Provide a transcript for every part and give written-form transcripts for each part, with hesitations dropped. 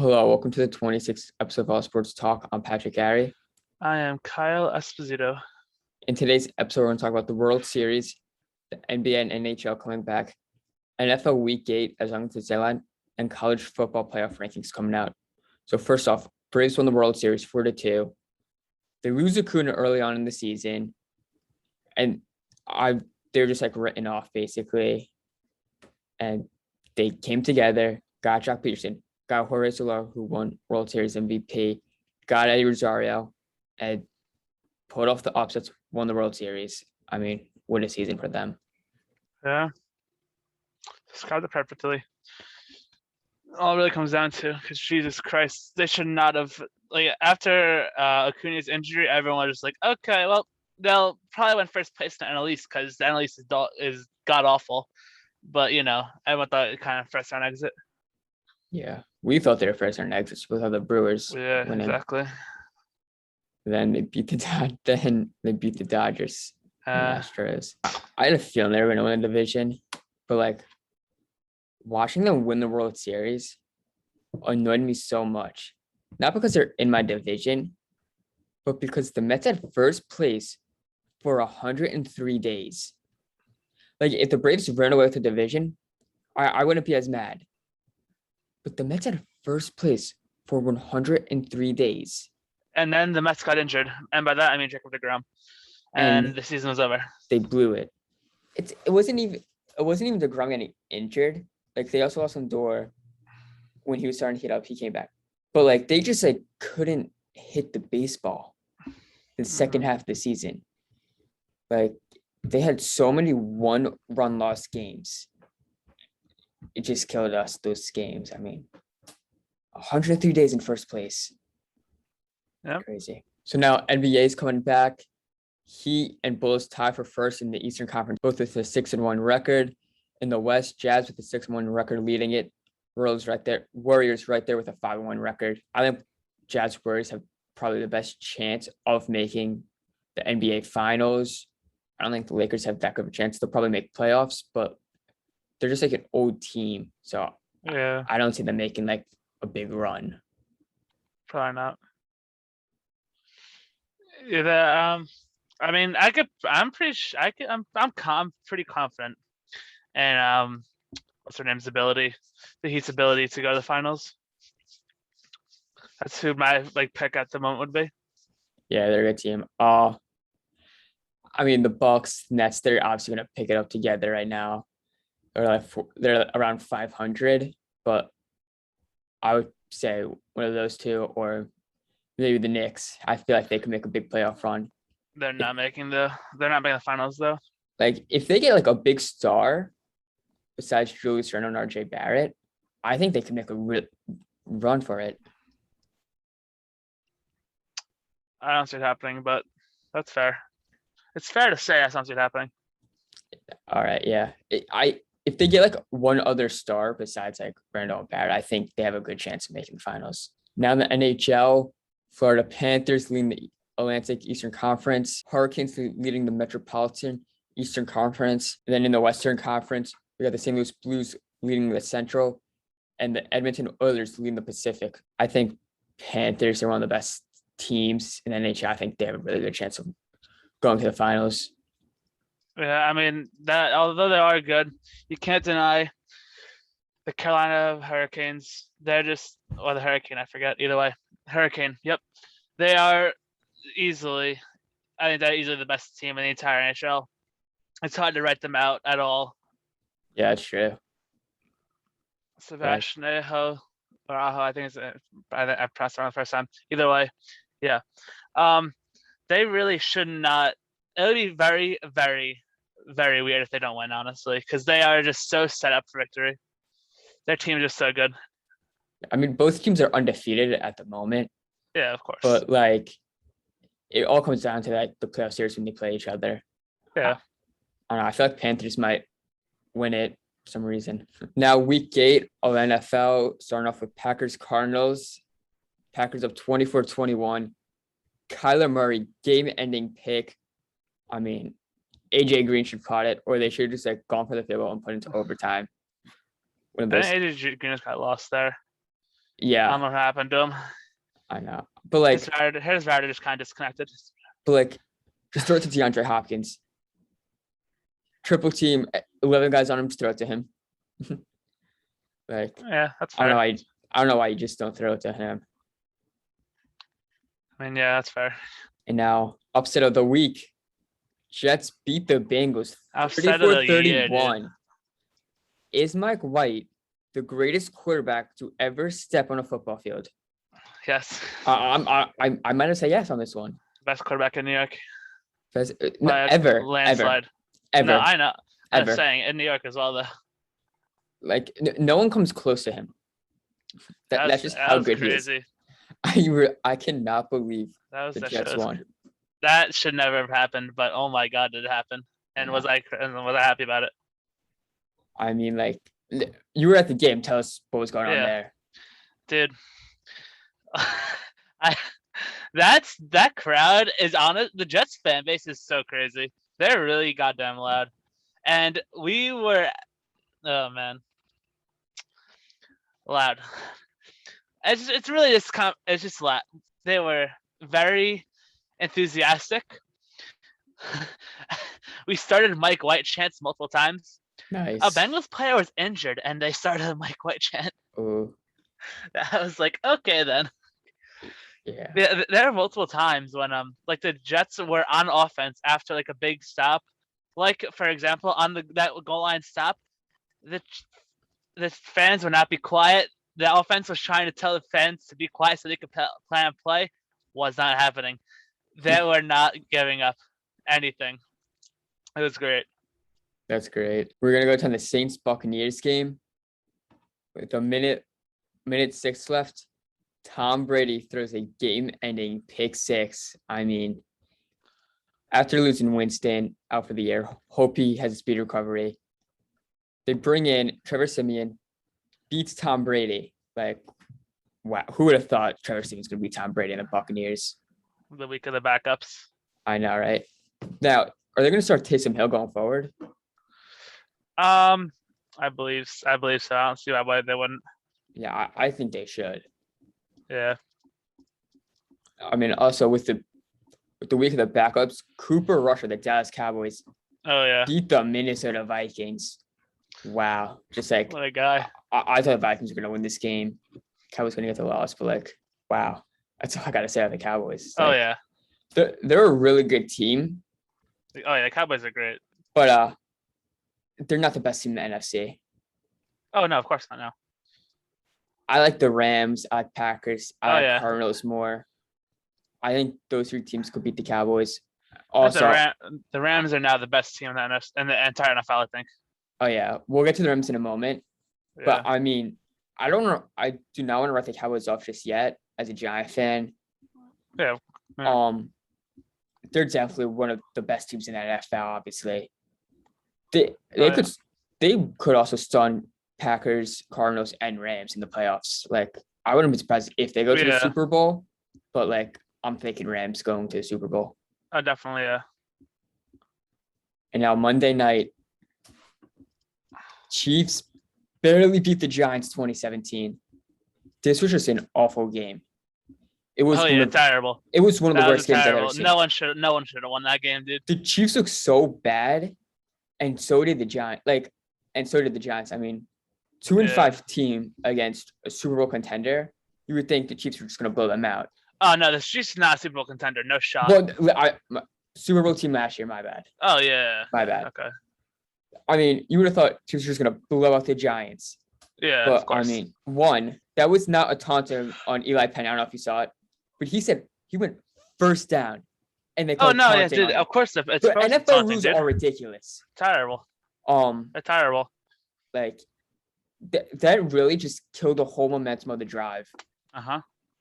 Hello, welcome to the 26th episode of All Sports Talk. I'm Patrick Gary. I am Kyle Esposito. In today's episode, we're going to talk about the World Series, the NBA and NHL coming back, NFL Week 8 as long as it's deadline, and college football playoff rankings coming out. So first off, Braves won the World Series 4-2. They lose Acuna early on in the season, and they're just like written off basically. And they came together, got Jock Peterson, got Jorge Soler, who won World Series MVP, got Eddie Rosario, and pulled off the upsets, won the World Series. I mean, what a season for them. Yeah. Described it perfectly. All it really comes down to, because Jesus Christ, they should not have, after Acuna's injury, everyone was just like, okay, well, they'll probably win first place in the NL East because the NL East is god-awful. But, everyone thought it kind of first round exit. Yeah, we thought they were first round exits with the Brewers. Yeah, winning. Exactly. Then they beat the Dodgers and Astros. I had a feeling they were going to win the division, but watching them win the World Series annoyed me so much. Not because they're in my division, but because the Mets had first place for 103 days. If the Braves ran away with the division, I wouldn't be as mad. But the Mets had first place for 103 days. And then the Mets got injured. And by that, I mean Jacob deGrom. And the season was over. They blew it. It wasn't even deGrom getting injured. They also lost Lindor when he was starting to heat up. He came back. But they just couldn't hit the baseball the second half of the season. They had so many one-run loss games. It just killed us, those games. I mean, 103 days in first place. Yep. Crazy. So now NBA is coming back. Heat and Bulls tie for first in the Eastern Conference, both with a 6-1 record. In the West, Jazz with a 6-1 record leading it. Warriors right there with a 5-1 record. I think Jazz Warriors have probably the best chance of making the NBA Finals. I don't think the Lakers have that good of a chance. They'll probably make playoffs, but they're just an old team. So yeah, I don't see them making a big run. Probably not. Yeah, I mean, I'm pretty confident in what's her name's ability, the Heat's ability to go to the finals. That's who my pick at the moment would be. Yeah, they're a good team. I mean, the Bucks, Nets, they're obviously going to pick it up together right now. They're around 500, but I would say one of those two, or maybe the Knicks. I feel like they could make a big playoff run. They're not making the finals though. If they get a big star besides Julius Randle and RJ Barrett, I think they can make a real run for it. I don't see it happening, but that's fair. It's fair to say I don't see it happening. All right, yeah. If they get one other star besides Randall and Barrett, I think they have a good chance of making the finals. Now in the NHL, Florida Panthers leading the Atlantic Eastern Conference, Hurricanes leading the Metropolitan Eastern Conference. And then in the Western Conference, we got the St. Louis Blues leading the Central, and the Edmonton Oilers leading the Pacific. I think Panthers are one of the best teams in the NHL. I think they have a really good chance of going to the finals. Yeah, I mean, that although they are good, you can't deny the Carolina Hurricanes. They're just, or the Hurricane, I forget. Either way, Hurricane. Yep, they are easily. I think they're easily the best team in the entire NHL. It's hard to write them out at all. Yeah, it's true. Sebastian Aho, or Aho, I think I pressed on the first time. Either way, yeah. They really should not. It would be very, very, very weird if they don't win, honestly, because they are just so set up for victory. Their team is just so good. I mean, both teams are undefeated at the moment. Yeah, of course. But it all comes down to the playoff series when they play each other. Yeah. I don't know. I feel like Panthers might win it for some reason. Now, week 8 of NFL, starting off with Packers-Cardinals. Packers up 24-21. Kyler Murray, game-ending pick. I mean, AJ Green should caught it, or they should have just gone for the field goal and put it into overtime. I think AJ Green just got lost there. I Yeah, don't know what happened to him. I know. But like, His router just kind of disconnected. just throw it to DeAndre Hopkins. Triple team, 11 guys on him, just throw it to him. Like, Yeah, that's I don't know fair. why. I don't know why you just don't throw it to him. I mean, yeah, that's fair. And now, upset of the week, Jets beat the Bengals Upset of the year, dude. 34-31. Is Mike White the greatest quarterback to ever step on a football field? Yes. I might have said yes on this one. Best quarterback in New York. No, ever, Landslide. ever, No, I know. I'm ever. saying in New York as well, though. Like no one comes close to him. That's just how good crazy. he is. I cannot believe the Jets won. That should never have happened, but oh my God, did it happen? And was I happy about it? I mean, like, you were at the game. Tell us what was going on there, dude. That crowd is honest. The Jets fan base is so crazy. They're really goddamn loud, and we were, oh man, loud. It's really just it's just loud. They were very enthusiastic. We started Mike White chants multiple times. Nice. A Bengals player was injured, and they started a Mike White chant. Oh. I was like, okay then. Yeah. There are multiple times when like the Jets were on offense after like a big stop, like for example on that goal line stop, the fans would not be quiet. The offense was trying to tell the fans to be quiet so they could plan and play. Was not happening. They were not giving up anything. It was great. That's great. We're gonna go to the Saints Buccaneers game with a minute 6 left. Tom Brady throws a game-ending pick 6. I mean, after losing Winston out for the year, hope he has a speedy recovery. They bring in Trevor Siemian, beats Tom Brady. Like, wow, who would have thought Trevor Siemian's gonna beat Tom Brady in the Buccaneers? The week of the backups. I know, right? Now, are they gonna start Taysom Hill going forward? I believe so. I don't see why they wouldn't. Yeah, I think they should. Yeah. I mean, also with the week of the backups, Cooper Rush of the Dallas Cowboys beat the Minnesota Vikings. Wow. Just like, what a guy. I thought the Vikings were going to win this game. Cowboys going to get the loss, but like, wow. That's all I got to say about the Cowboys. Like, they're a really good team. Oh, yeah. The Cowboys are great. But they're not the best team in the NFC. Oh, no, of course not. No. I like the Rams. I like Packers. I like Cardinals more. I think those 3 teams could beat the Cowboys. Also, the Rams are now the best team in the entire NFL, I think. Oh, yeah. We'll get to the Rams in a moment. Yeah. But, I mean, I don't know. I do not want to write the Cowboys off just yet as a Giant fan. Yeah. They're definitely one of the best teams in the NFL, obviously. They could also stun Packers, Cardinals, and Rams in the playoffs. Like, I wouldn't be surprised if they go to the Super Bowl, but like, I'm thinking Rams going to the Super Bowl. Oh, definitely, yeah. And now Monday night, Chiefs barely beat the Giants 2017. This was just an awful game. It was terrible. It was one of the worst games I've ever seen. No one should have won that game, dude. The Chiefs look so bad, and so did the Giants. I mean, 2-5 team against a Super Bowl contender. You would think the Chiefs were just going to blow them out. Oh no, the Chiefs not a Super Bowl contender. No shot. Well, Super Bowl team last year. My bad. Oh yeah. My bad. Okay. I mean, you would have thought Chiefs were just going to blow out the Giants. Yeah, but of course. I mean, one, that was not a taunt on Eli Penn. I don't know if you saw it, but he said he went first down, and they called dude. Of course, it's NFL rules are ridiculous. Terrible. They're terrible. Like that really just killed the whole momentum of the drive.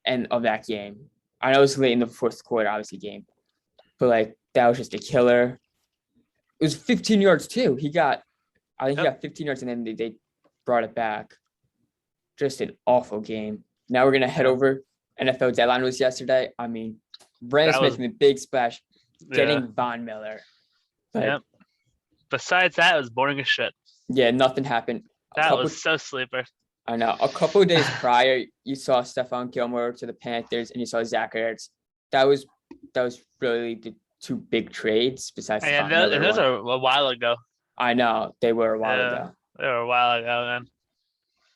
And of that game. I know it was late in the fourth quarter, obviously game, but like that was just a killer. It was 15 yards too. He got 15 yards, and then they brought it back. Just an awful game. Now we're gonna head over. NFL deadline was yesterday. I mean, Rams making the big splash, getting Von Miller. Besides that, it was boring as shit. Yeah, nothing happened. That was so sleeper. I know. A couple of days prior, you saw Stephon Gilmore to the Panthers, and you saw Zach Ertz. That was really the two big trades besides the And, Von Miller those one. are a while ago. I know they were a while Yeah, ago. they were a while ago, man.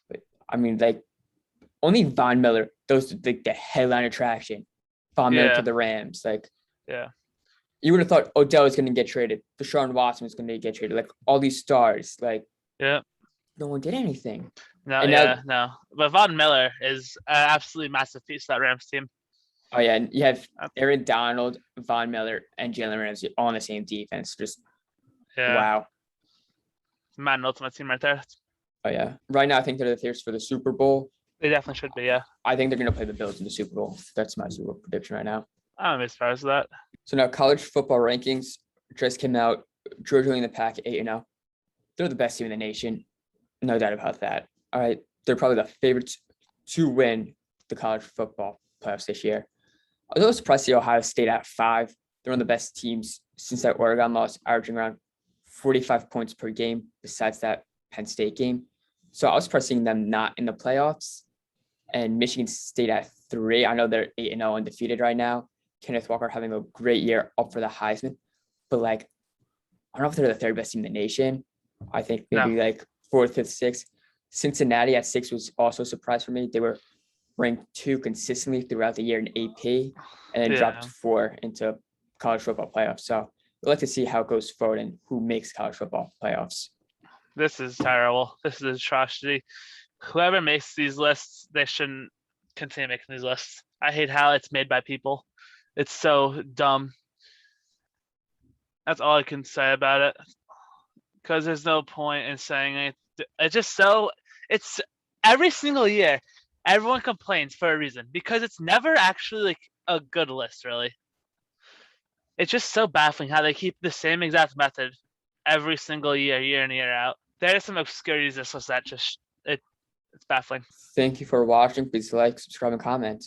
But I mean, like only Von Miller, those like the headline attraction. Von Miller to Yeah, the Rams. Like yeah, you would have thought Odell was going to get traded. Deshaun Watson was going to get traded. Like all these stars. Like yeah. no one did anything. No, And now, yeah, no. But Von Miller is an absolutely massive piece of that Rams team. oh yeah, and you have Uh, Aaron Donald, Von Miller, and Jalen Ramsey all on the same defense. Just Yeah, wow. Madden Ultimate team right there. Oh yeah. Right now, I think they're the favorites for the Super Bowl. They definitely should be. Yeah, I think they're going to play the Bills in the Super Bowl. That's my Super Bowl prediction right now. I don't be surprised with that. So now college football rankings just came out. Georgia leading the pack 8-0. They're the best team in the nation. No doubt about that. All right. They're probably the favorites to win the college football playoffs this year. I was a little surprised to see Ohio State at 5. They're one of the best teams since that Oregon loss, averaging around 45 points per game, besides that Penn State game. So I was surprised seeing them not in the playoffs. And Michigan State at 3. I know they're 8-0 undefeated right now. Kenneth Walker having a great year, up for the Heisman. But like, I don't know if they're the third best team in the nation. I think maybe No. like 4th, 5th, 6th. Cincinnati at 6 was also a surprise for me. They were ranked 2 consistently throughout the year in AP, and then dropped Yeah, 4 into college football playoffs. So we'd like to see how it goes forward and who makes college football playoffs. this is terrible. This is a atrocity. Whoever makes these lists, they shouldn't continue making these lists. I hate how it's made by people. It's so dumb. That's all I can say about it. Because there's no point in saying it. It's just so. It's every single year, everyone complains for a reason because it's never actually like a good list, really. It's just so baffling how they keep the same exact method every single year, year in, year out. There are some obscurities that just it's baffling. Thank you for watching. Please like, subscribe, and comment.